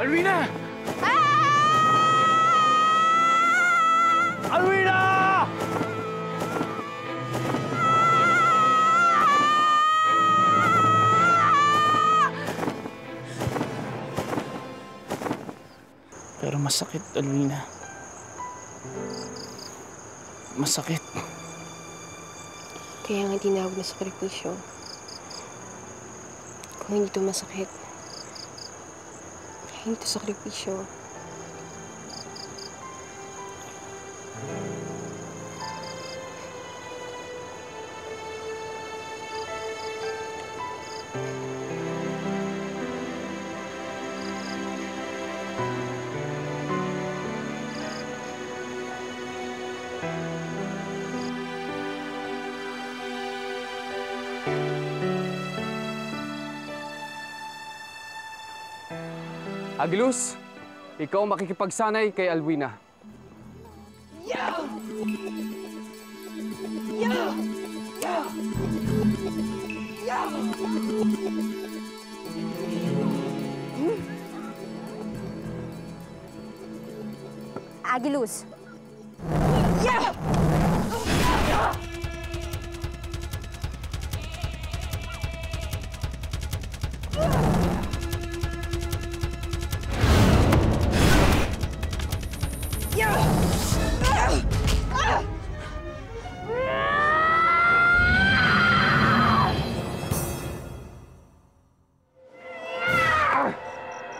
Alwina! Ah! Alwina! Pero masakit, Alwina. Masakit. Kaya nga tinawag na sakripisyo. Kung hindi ito masakit, hindi ito sakripisyo. Agilus, ikaw makikipagsanay kay Alwina. Yeah! Yeah! Yeah! Yeah! Agilus. Yeah!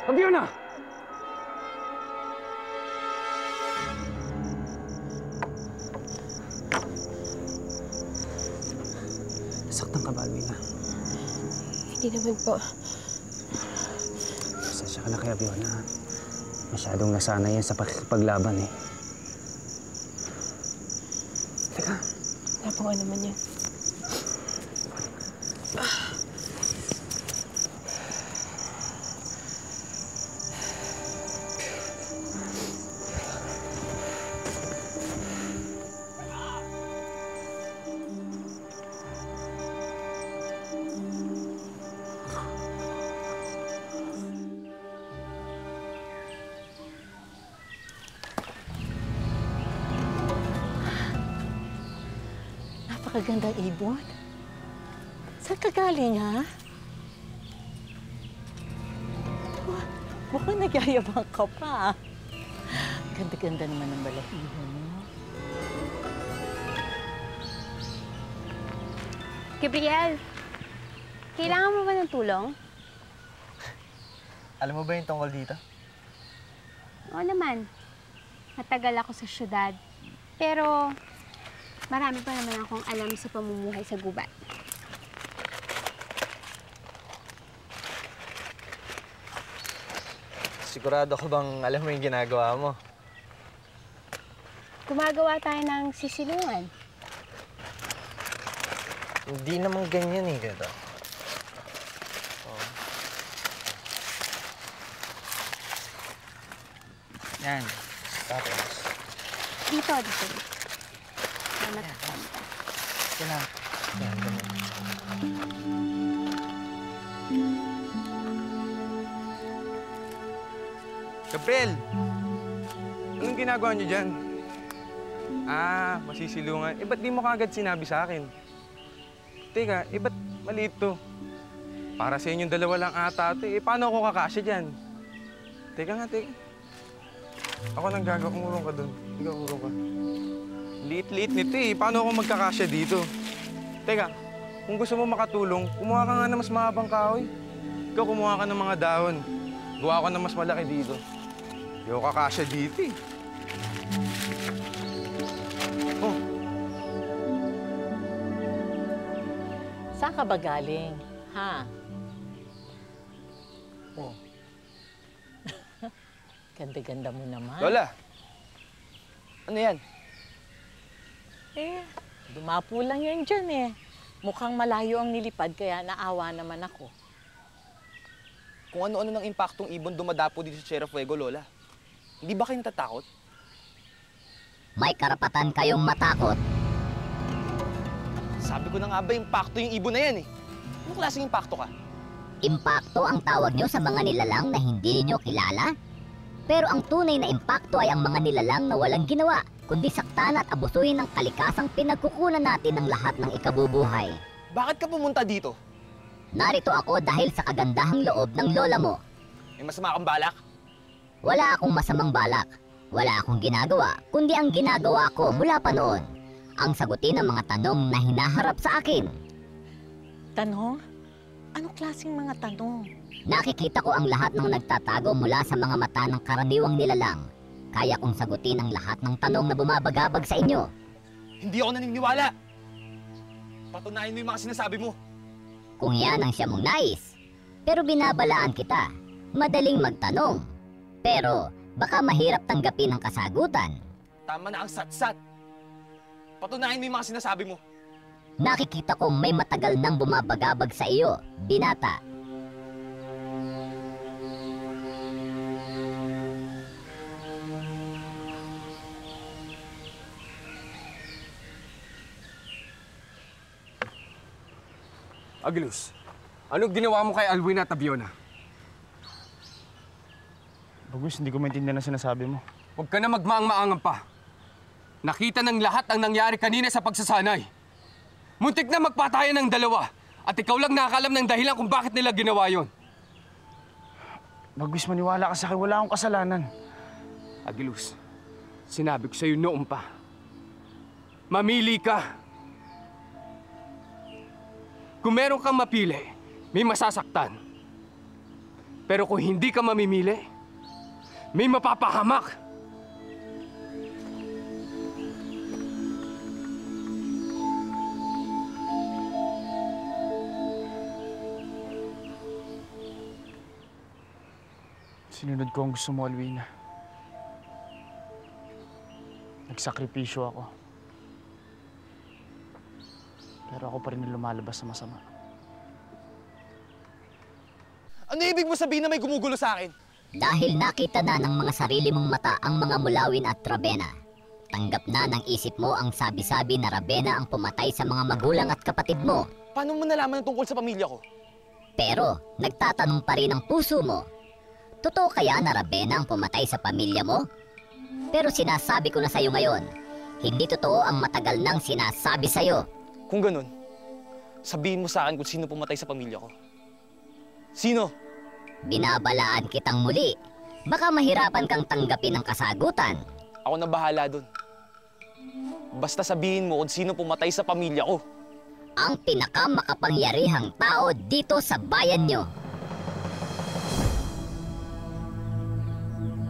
Sabihan na! Nasaktan ka ba, Alwina? Hindi naman po. Pasensya ka na kay Abiona. Masyadong nasanay yan sa pakikipaglaban eh. Teka. Wala po nga naman yan. Napakagandang ibon. Saan ka galing, ha? Mukhang nagyayabang ka pa. Ganda-ganda naman ng balahibo mo. Gabriel, kailangan mo ba ng tulong? Alam mo ba yung tungkol dito? Oo naman. Matagal ako sa syudad. Pero marami pa naman akong alam sa pamumuhay sa gubat. Sigurado ka bang alam mo yung ginagawa mo? Gumagawa tayo ng sisilungan. Hindi naman ganyan eh, ganda. Oh. Yan. Tapos. Dito. Salamat. Yan lang. Yan, ganun. Gabriel! Anong ginagawa niyo dyan? Ah, masisilungan. Eh, ba't di mo kagad sinabi sa akin? Teka, ba't maliit to? Para sa inyong dalawa lang ata ito. Eh, paano ako kakasya dyan? Teka nga. Ako nang gagawa. Umurong ka dun. Ikaw, umurong ka. Liit-liit nito eh. Paano ako magkakasya dito? Teka, kung gusto mo makatulong, kumuha ka nga ng mas mahabang kahoy. Ikaw, kumuha ka ng mga dahon. Gawa ko ng mas malaki dito. Hindi ako kakasya dito eh. Oh. Saan ka ba galing, ha? Oh. Ganda-ganda mo naman. Lola! Ano yan? Eh, dumapo lang yan dyan eh. Mukhang malayo ang nilipad kaya naawa naman ako. Kung ano-ano ng impaktong ibon dumadapo dito sa Tierra Fuego, Lola. Hindi ba kayo natatakot? May karapatan kayong matakot. Sabi ko na nga ba, impacto yung ibon na yan eh. Anong klaseng impacto ka? Impakto ang tawag nyo sa mga nilalang na hindi ninyo kilala? Pero ang tunay na impakto ay ang mga nilalang na walang ginawa, kundi saktan at abusuhin ng kalikasang pinagkukunan natin ng lahat ng ikabubuhay. Bakit ka pumunta dito? Narito ako dahil sa kagandahang loob ng lola mo. May masama kang balak? Wala akong masamang balak. Wala akong ginagawa, kundi ang ginagawa ko mula pa noon. Ang sagutin ng mga tanong na hinaharap sa akin. Tanong? Anong klaseng mga tanong? Nakikita ko ang lahat ng nagtatago mula sa mga mata ng karaniwang nilalang. Kaya kong sagutin ang lahat ng tanong na bumabagabag sa inyo. Hindi ako naniniwala! Patunayan mo yung mga sinasabi mo. Kung yan ang siya mong nais. Pero binabalaan kita. Madaling magtanong. Pero baka mahirap tanggapin ang kasagutan. Tama na ang satsat. Patunayan mo yung mga sinasabi mo. Nakikita ko may matagal nang bumabagabag sa iyo, binata. Agilus, anong ginawa mo kay Alwin at Abiona? Bagus, hindi ko maintindihan ang sinasabi mo. Huwag ka na magmaang-maangan pa. Nakita ng lahat ang nangyari kanina sa pagsasanay. Muntik na magpatayan ng dalawa at ikaw lang nakakalam ng dahilan kung bakit nila ginawa yon. Bagus, maniwala ka sa akin. Wala akong kasalanan. Agilus, sinabi ko sa'yo noon pa. Mamili ka. Kung meron kang mapili, may masasaktan. Pero kung hindi ka mamimili, may mapapahamak. Sinunod ko ang gusto mo, Alwina. Nagsakripisyo ako. Pero ako pa rin ang lumalabas sa masama. Ano ibig mo sabihin na may gumugulo sa akin? Dahil nakita na ng mga sarili mong mata ang mga Mulawin at Ravenna. Tanggap na ng isip mo ang sabi-sabi na Ravenna ang pumatay sa mga magulang at kapatid mo. Paano mo nalaman tungkol sa pamilya ko? Pero nagtatanong pa rin ang puso mo. Totoo kaya na Ravenna ang pumatay sa pamilya mo? Pero sinasabi ko na sa'yo ngayon, hindi totoo ang matagal nang sinasabi sa'yo. Kung ganun, sabihin mo sa akin kung sino pumatay sa pamilya ko. Sino? Binabalaan kitang muli. Baka mahirapan kang tanggapin ang kasagutan. Ako na bahala dun. Basta sabihin mo kung sino pumatay sa pamilya ko. Ang pinakamakapangyarihang tao dito sa bayan nyo.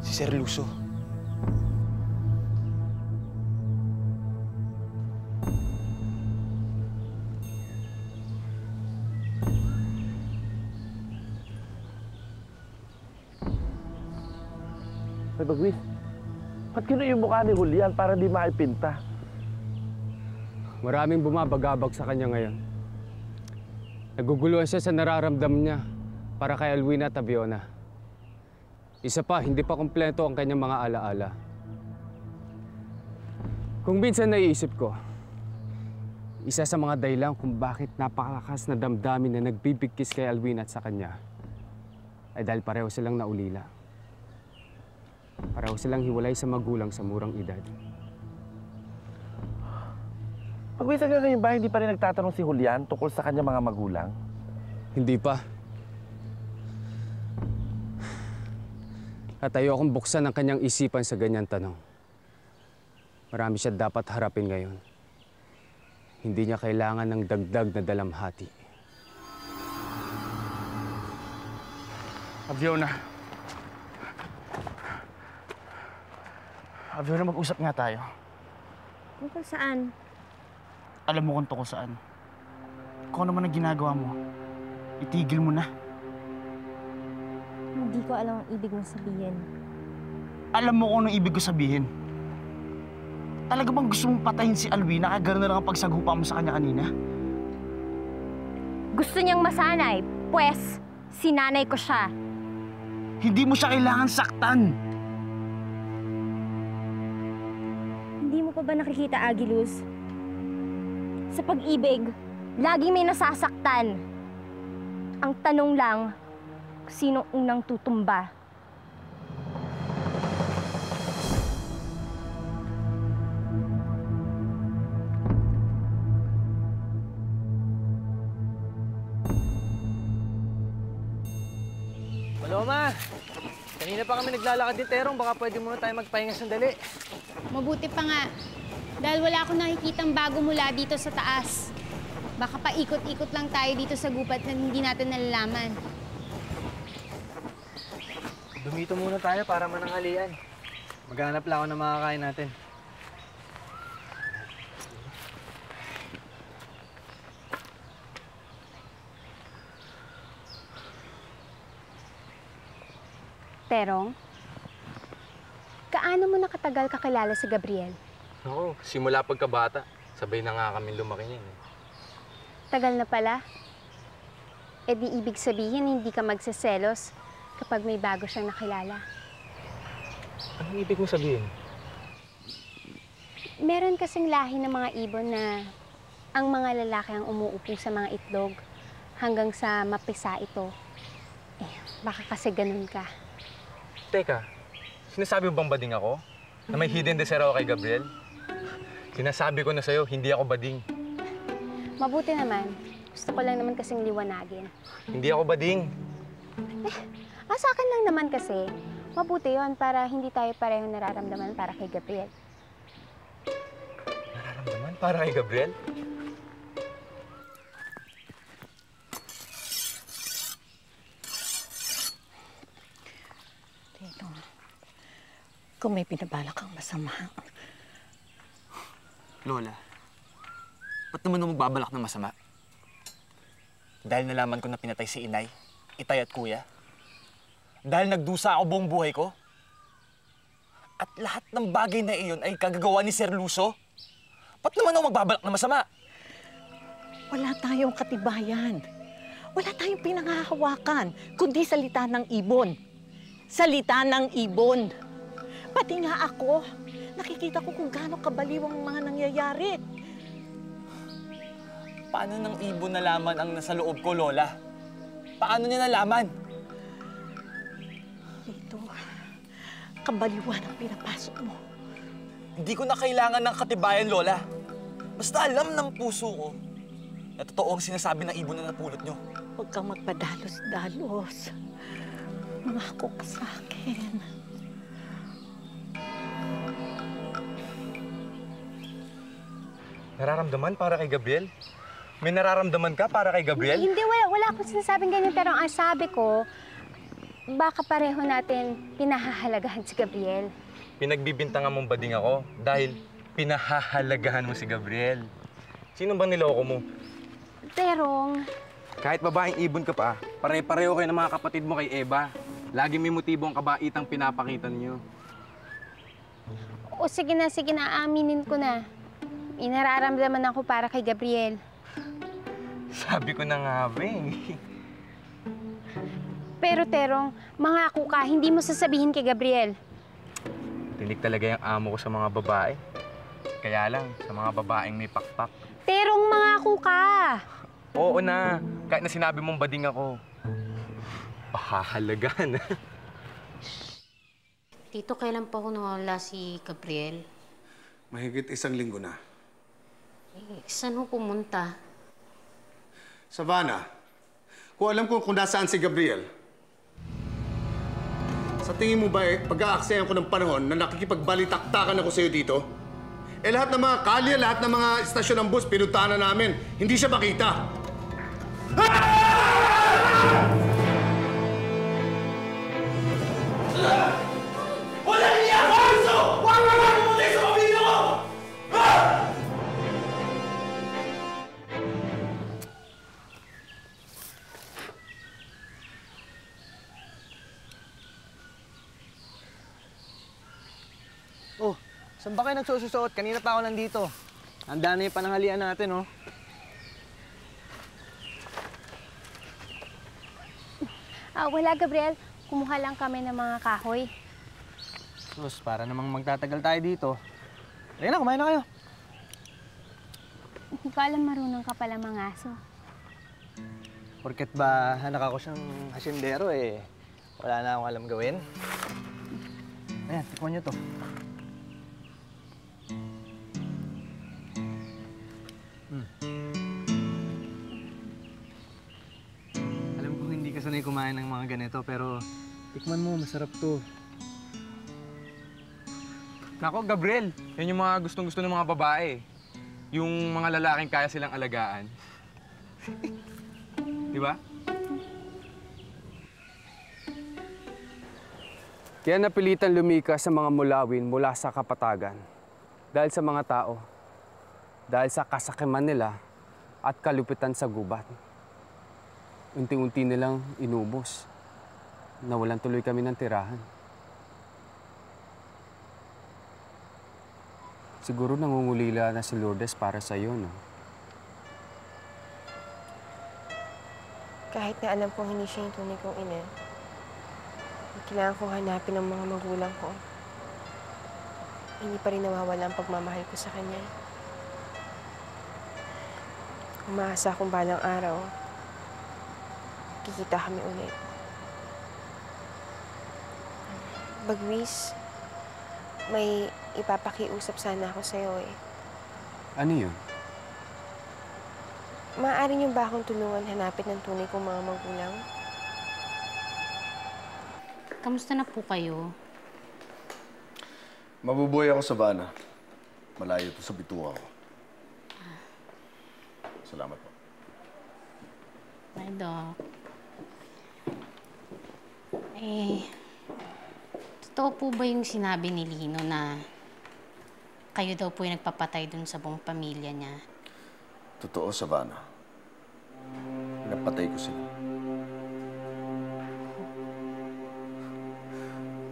Si Sir Lucio. Ay, Bagwis, ba't kinuha yung mukha ni Julian para di maipinta? Maraming bumabagabag sa kanya ngayon. Naguguluhan siya sa nararamdam niya para kay Alwina at Abiona. Isa pa, hindi pa kumpleto ang kanyang mga alaala. Kung minsan naiisip ko, isa sa mga dahilan kung bakit napakalakas na damdamin na nagbibigkis kay Alwina at sa kanya ay dahil pareho silang naulila. Pareho silang hiwalay sa magulang sa murang edad. Bagwis, hanggang ngayon ba hindi pa rin nagtatanong si Julian tungkol sa kanyang mga magulang? Hindi pa. At ayokong buksan ang kanyang isipan sa ganyang tanong. Marami siya dapat harapin ngayon. Hindi niya kailangan ng dagdag na dalamhati. Abiona. Abiona, mag-usap nga tayo. Tungkol saan? Alam mo kung tungkol saan. Kung ano man ang ginagawa mo, itigil mo na. Hindi ko alam ang ibig mong sabihin. Alam mo kung anong ibig ko sabihin. Talaga bang gusto mong patayin si Alwina kaya gano'n na lang ang pagsagupa mo sa kanya kanina? Gusto niyang masanay, pues sinanay ko siya. Hindi mo siya kailangan saktan. Hindi mo pa ba nakikita, Agilus? Sa pag-ibig, laging may nasasaktan. Ang tanong lang, sino unang tutumba? Paloma! Kanina pa kami naglalakad ni Terong. Baka pwede muna tayo magpahinga sandali. Mabuti pa nga. Dahil wala akong nakikitang bago mula dito sa taas. Baka pa ikot-ikot lang tayo dito sa gubat na hindi natin nalalaman. Dumito muna tayo para mananghalian. Maghanap lang ako ng makakain natin. Terong, kaano mo nakatagal kakilala si Gabriel? Oo, simula pagkabata. Sabay na nga kami lumaki niyan. Tagal na pala. E di ibig sabihin hindi ka magseselos kapag may bago siyang nakilala. Anong ibig mo sabihin? Meron kasing lahi ng mga ibon na ang mga lalaki ang umuupo sa mga itlog hanggang sa mapisa ito. Eh, baka kasi ganun ka. Teka, sinasabi mo bang bading ako? Na may hidden desire ako kay Gabriel? Sinasabi ko na sa'yo, hindi ako bading. Mabuti naman. Gusto ko lang naman kasing liwanagin. Hindi ako bading. Sa akin lang naman kasi. Mabuti yon para hindi tayo parehong nararamdaman para kay Gabriel. Nararamdaman para kay Gabriel? Tito, kung may pinabala kang masama. Lola, ba't naman ako magbabalak ng masama? Dahil nalaman ko na pinatay si Inay, Itay at Kuya? Dahil nagdusa ako buong buhay ko? At lahat ng bagay na iyon ay kagagawa ni Sir Luso? Ba't naman ako magbabalak ng masama? Wala tayong katibayan. Wala tayong pinangahawakan, kundi salita ng ibon. Salita ng ibon. Pati nga ako, nakikita ko kung gaano kabaliw ang mga nangyayari. Paano ng ibon nalaman ang nasa loob ko, Lola? Paano niya nalaman? Ito, kabaliwan ang pinapasok mo. Hindi ko na kailangan ng katibayan, Lola. Basta alam ng puso ko na totoo ang sinasabi ng ibon na napulot niyo. Huwag kang magpadalos-dalos. Mangako ka sa akin. Nararamdaman para kay Gabriel? May nararamdaman ka para kay Gabriel? Hindi, wala akong sinasabing ganyan. Pero ang sabi ko, baka pareho natin pinahahalagahan si Gabriel. Pinagbibintangan mong bading ako dahil pinahahalagahan mo si Gabriel. Sino bang niloko mo? Terong, Kahit babaeng ibon ka pa, pare-pareho kayo ng mga kapatid mo kay Eva. Lagi may motibo ang kabaitang pinapakitan niyo. o sige na, aminin ko na. Inararamdaman ako para kay Gabriel. Sabi ko na nga, Beng. Pero Terong, mangako ka, hindi mo sasabihin kay Gabriel. Tinig talaga yung amo ko sa mga babae. Kaya lang, sa mga babaeng may pakpak. Terong, mangako ka! Oo na, kahit na sinabi mong bading ako. Pahahalagan. Tito, kailan pa ako nawala si Gabriel? Mahigit 1 linggo na. Saan ho pumunta? Savannah, kung alam ko kung nasaan si Gabriel, sa tingin mo ba pag-aaksayan ko ng panahon na nakikipagbalitaktakan ako sa'yo dito? Lahat ng mga kalye, lahat ng mga istasyon ng bus, pinuntahan na namin. Hindi siya makita. Wala niya ako! Aso! Huwag mo nga pumunta sa pamilya ko! Oh, saan ba kayo nagsususuot? Kanina pa ako nandito. Handa na yung pananghalian natin, oh. Wala, Gabriel. Kumuha lang kami ng mga kahoy. Sus, para namang magtatagal tayo dito. Ayun na, kumain na kayo. Hindi ko alam marunong ka pala mangaso. Porket ba anak ako siyang hasyendero eh, wala na akong alam gawin. Ayan, tikman niyo to. Alam ko hindi ka sanay kumain ng mga ganito, pero tikman mo, masarap to. Nako, Gabriel, yan yung mga gustong-gusto ng mga babae. Yung mga lalaking kaya silang alagaan. Di ba? Kaya napilitan lumikas sa mga mulawin mula sa kapatagan. Dahil sa mga tao. Dahil sa kasakiman nila at kalupitan sa gubat. Unti-unti nilang inubos. Nawalan tuloy kami ng tirahan. Siguro nangungulila na si Lourdes para sa iyo, no? Kahit na alam kong hindi siya yung tunay kong ina, kailangan kong hanapin ang mga magulang ko. Hindi pa rin nawawala ang pagmamahal ko sa kanya. Umaasa akong balang araw, kikita kami ulit. Bagwis, may ipapakiusap sana ako sa'yo eh. Ano yun? Maaari niyo ba akong tulungan hanapin ng tunay kong mga magulang? Kamusta na po kayo? Mabubuhay ako sa Havana. Malayo to sa bituka ko. Salamat po. Ay, Doc. Eh, totoo po ba yung sinabi ni Lino na kayo daw po yung nagpapatay dun sa buong pamilya niya? Totoo, Savannah. Napatay ko sila.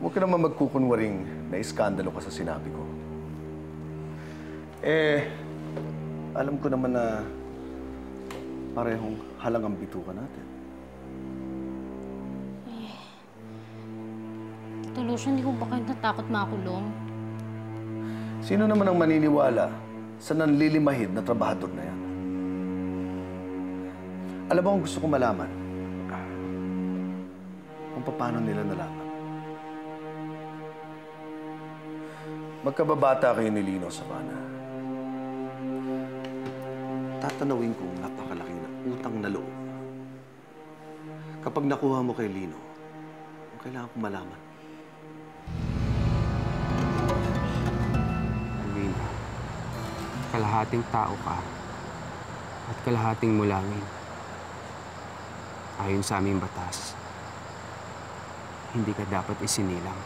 Huwag ka naman magkukunwaring na iskandalo ka sa sinabi ko. Alam ko naman na parehong halang ang bituka natin. Tito Lucio, hindi ko ba kayo natakot makulong? Sino naman ang maniniwala sa nanlilimahid na trabahador na yan? Alam mo kung gusto ko malaman? Kung paano nila nalaman. Magkababata kayo ni Lino, Savannah. Tatanawin ko napakalaki na utang na loob. Kapag nakuha mo kay Lino, ang kailangan kong malaman. Alvina, kalahating tao ka at kalahating mulangin. Ayon sa aming batas, hindi ka dapat isinilang.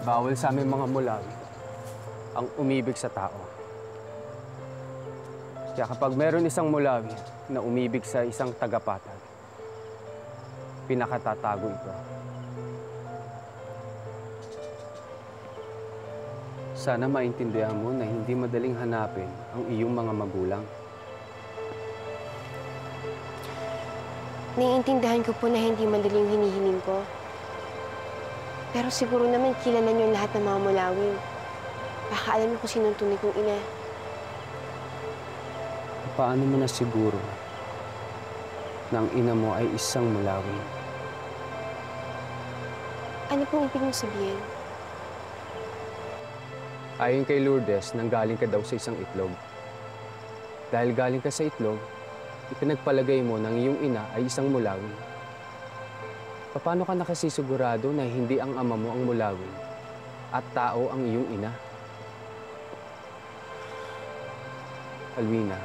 Bawal sa aming mga mulangin ang umibig sa tao. Kaya kapag meron isang mulawin na umibig sa isang tagapatag, pinakatatago ito. Sana maintindihan mo na hindi madaling hanapin ang iyong mga magulang. Naiintindihan ko po na hindi madaling hinihiling ko. Pero siguro naman kilala niyo lahat ng mga mulawin. Baka alam niyo kung sinong tunay kong ina. Paano mo na siguro na ang ina mo ay isang mulawin? Ano pong ibig mong sabihin? Ayon kay Lourdes, nanggaling ka daw sa isang itlog. Dahil galing ka sa itlog, ipinagpalagay mo ng iyong ina ay isang mulawin. Paano ka nakasisigurado na hindi ang ama mo ang mulawin at tao ang iyong ina? Alvina,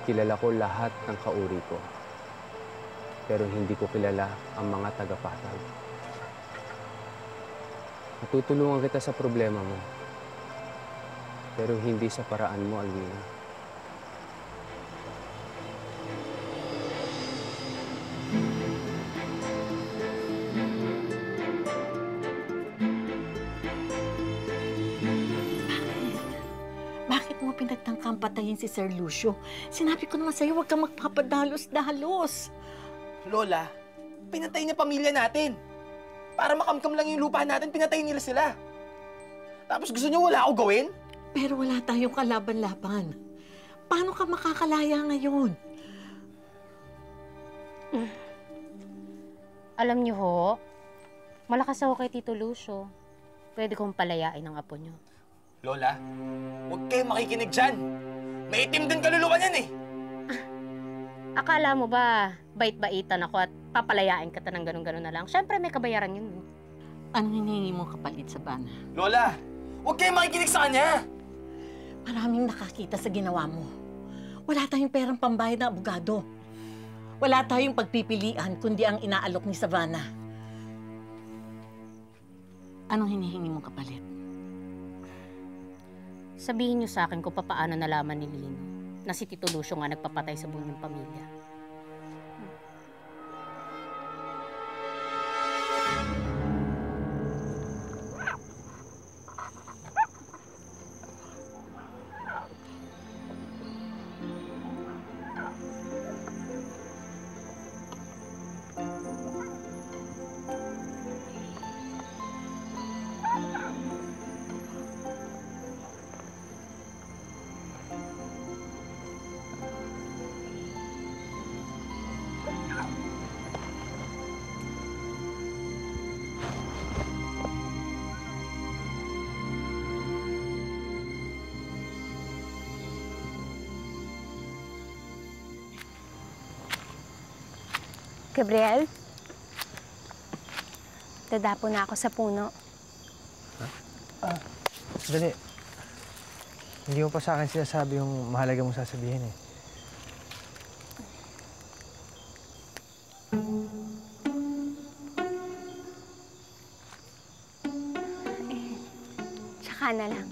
kilala ko lahat ng kauri ko. Pero hindi ko kilala ang mga tagapatag. Matutulungan kita sa problema mo. Pero hindi sa paraan mo, Alvina. Bakit mo pinagtangkang patayin si Sir Lucio? Sinabi ko naman sa'yo, huwag kang magpapadalos-dalos. Lola, pinatay niya pamilya natin. Para makamkam lang yung lupa natin, pinatay nila sila. Tapos gusto niyo wala ako gawin? Pero wala tayong kalaban-laban. Paano ka makakalaya ngayon? Alam niyo ho, malakas ako kay Tito Lucio. Pwede kong palayain ang apo niyo. Lola, huwag kayo makikinig dyan. May itim din kaluluwa niyan eh. Akala mo ba, bait-baitan ako at papalayain ka ng ganun-ganun na lang? Siyempre, may kabayaran yun. Anong hinihingi mong kapalit sa Bana? Lola, huwag kayo makikinig sa kanya. Maraming nakakita sa ginawa mo. Wala tayong perang pambayad na abogado. Wala tayong pagpipilian kundi ang inaalok ni Savannah. Anong hinihingi mong kapalit? Sabihin niyo sa akin kung paano nalaman ni Lino na si Tito Lucio nga nagpapatay sa buong pamilya. Gabriel? Dadapo na ako sa puno. Dali. Hindi mo pa sa akin sinasabi yung mahalaga mong sasabihin eh. Tsaka na lang.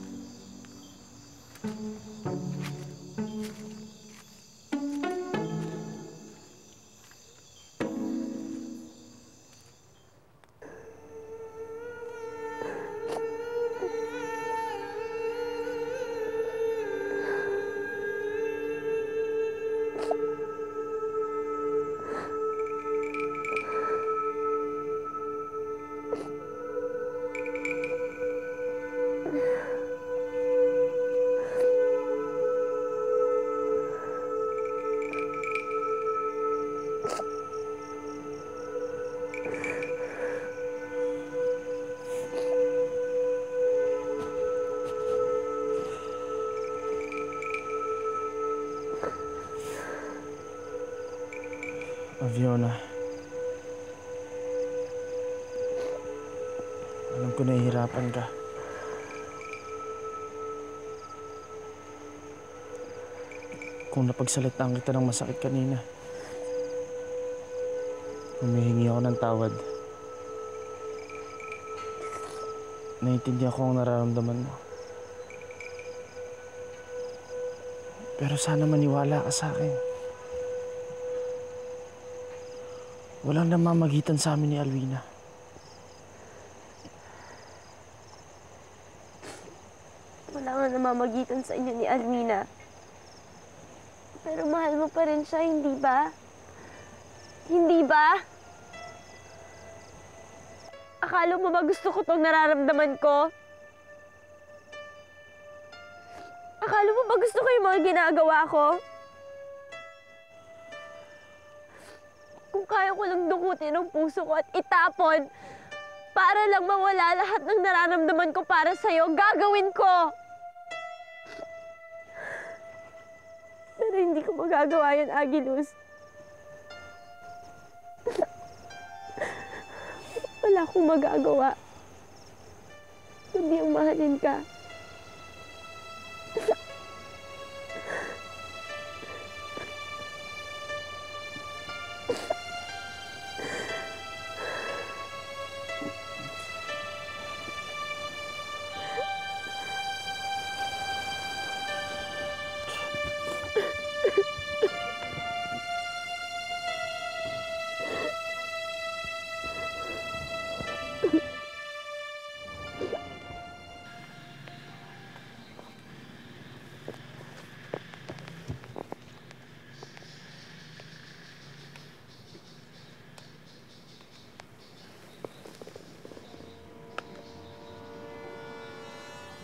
Fiona, alam ko nahihirapan ka. Kung napagsalitaan kita ng masakit kanina, humihingi ako ng tawad. Naiintindihan ko ang nararamdaman mo. Pero sana maniwala ka sa akin. Walang namamagitan sa amin ni Alwina. Wala nga namamagitan sa inyo ni Alwina. Pero mahal mo pa rin siya, hindi ba? Hindi ba? Akala mo ba gusto ko itong nararamdaman ko? Akala mo ba gusto ko yung mga ginagawa ko? Kung kaya ko lang dukutin ang puso ko at itapon para lang mawala lahat ng nararamdaman ko para sa'yo, gagawin ko! Pero hindi ko magagawa yan, Agilus. Wala akong magagawa. Kundi ang mahalin ka.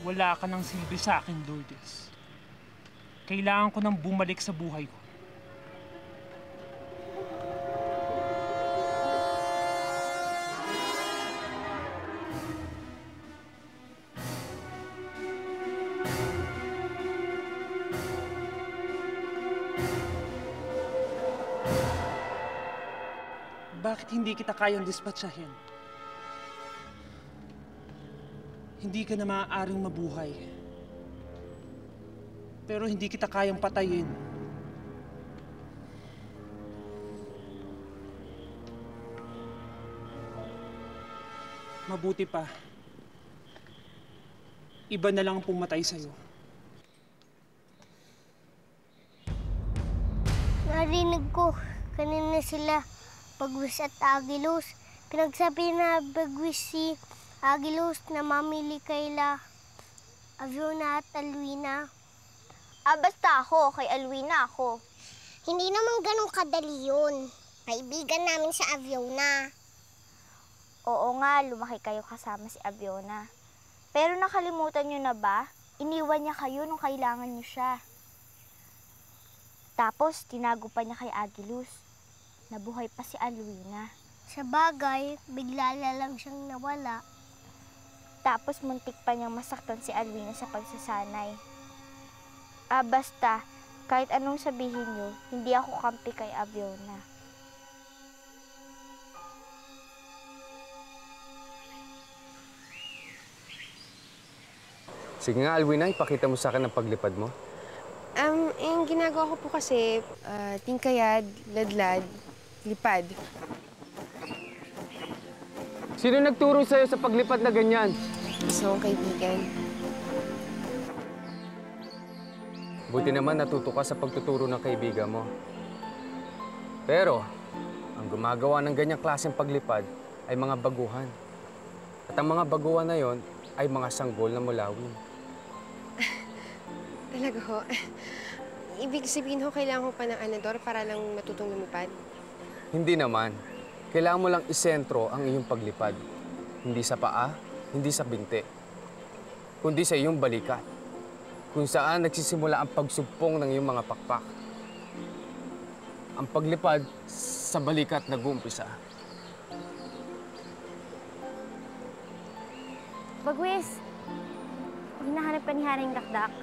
Wala ka ng silbi sa akin, Lourdes. Kailangan ko nang bumalik sa buhay ko. Bakit hindi kita kayang dispatchahin? Hindi ka na maaaring mabuhay. Pero hindi kita kayang patayin. Mabuti pa. Iba na lang ang pumatay sa'yo. Narinig ko, kanina sila Bagwis at Agilos. Pinagsabi na Bagwis si Agilos na mamili kaila Aviona at Alwina. Basta ako, kay Alwina ako. Hindi naman ganun kadali yun. Kaibigan namin sa Aviona. Oo nga, lumaki kayo kasama si Aviona. Pero nakalimutan niyo na ba? Iniwan niya kayo nung kailangan niyo siya. Tapos, tinago pa niya kay Agilus. Nabuhay pa si Alwina. Sa bagay, bigla lang siyang nawala. Tapos, muntik pa niyang masaktan si Alwina sa pagsasanay. Basta, kahit anong sabihin niyo, hindi ako kampi kay Aviona. Sige nga, Alwina, ipakita mo sa akin ang paglipad mo. Yung ginagawa ko po kasi, tingkayad, ladlad, lipad. Sino nagturo sa'yo sa paglipad na ganyan? Isa kong kaibigan. Buti naman natuto ka sa pagtuturo ng kaibigan mo. Pero, ang gumagawa ng ganyang klaseng paglipad ay mga baguhan. At ang mga baguhan na yon ay mga sanggol na mulawin. Talaga ho? Ibig sabihin ho, kailangan ko pa ng anador para lang matutong lumipad? Hindi naman. Kailangan mo lang isentro ang iyong paglipad. Hindi sa paa, hindi sa binti, kundi sa iyong balikat, kung saan nagsisimula ang pagsugpong ng iyong mga pakpak. Ang paglipad sa balikat nag-uumpisa. Bagwis, hinahanap pa ni Haring Dakdak.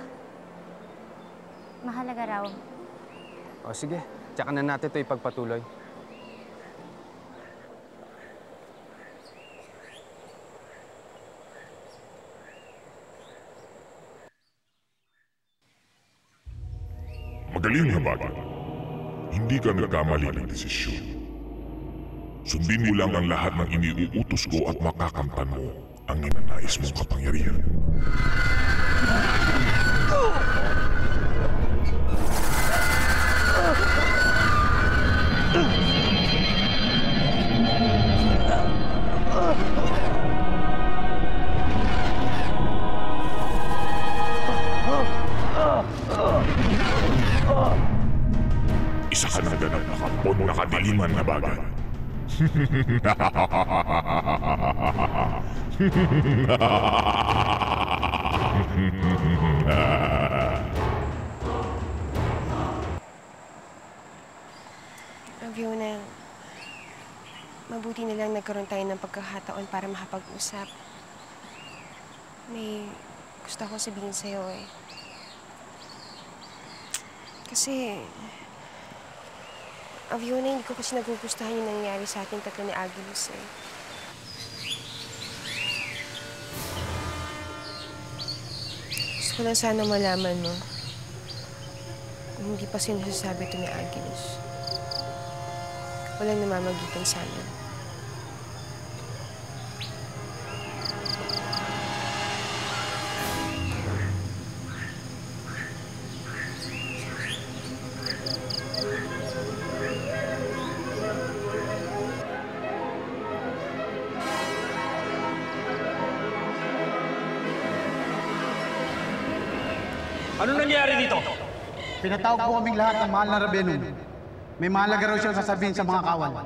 Mahalaga raw. O sige, tsaka na natin ito ipagpatuloy. Magaling na bagay. Hindi ka nagkamali ng desisyon. Sundin mo lang ang lahat ng iniuutos ko at makakamtan mo ang ninanais mong kapangyarihan. Isa ka ng ganap na kampon na kadiliman na bagay. Aviona, mabuti na lang nagkaroon tayo ng pagkakataon para makapag-usap. May gusto ako sabihin sa'yo eh. Kasi, Aviona, hindi ko kasi nagugustuhan yung nangyayari sa ating tatlo ni Agilus eh. Gusto ko lang sana malaman mo kung hindi pa sinasabi ito ni Agilus. Walang namamagitan sana. Ano nangyari dito? Pinatawag po kaming lahat ng mahal na Rabenum. May mahalaga raw siyang sasabihin sa mga kawal.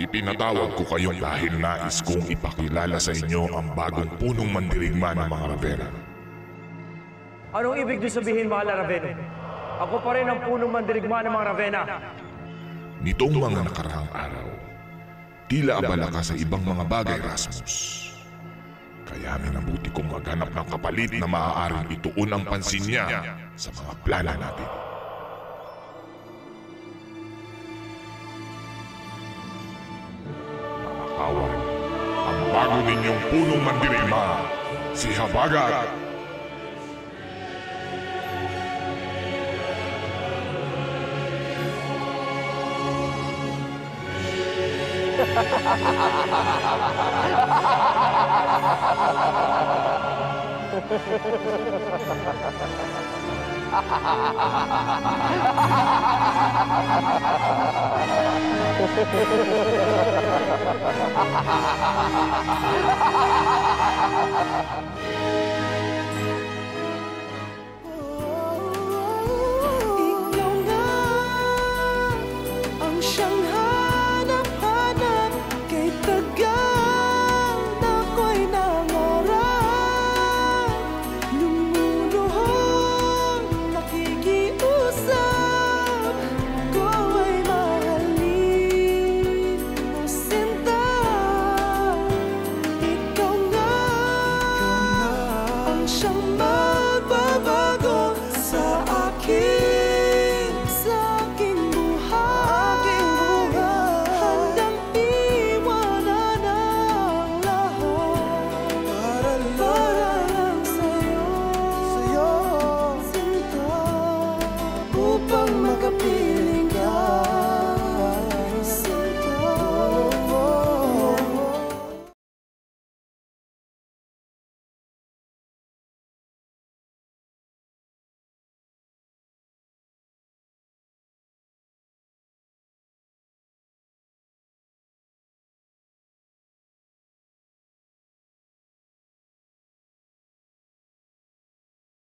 Ipinatawag ko kayo dahil nais kong ipakilala sa inyo ang bagong punong mandirigma ng mga Ravena. Anong ibig niyo sabihin, mahal na Ravena? Ako pa rin ang punong mandirigma ng mga Ravena. Nitong mga nakaraang araw, tila abala ka sa ibang mga bagay, Rasmus. Kaya minabuti kong maghanap ng kapalit na maaaring ituon ang pansin niya sa mga plana natin. Kawan, ang bago ninyong punong mandirigma, si Habagat. Ikaw na ang siyang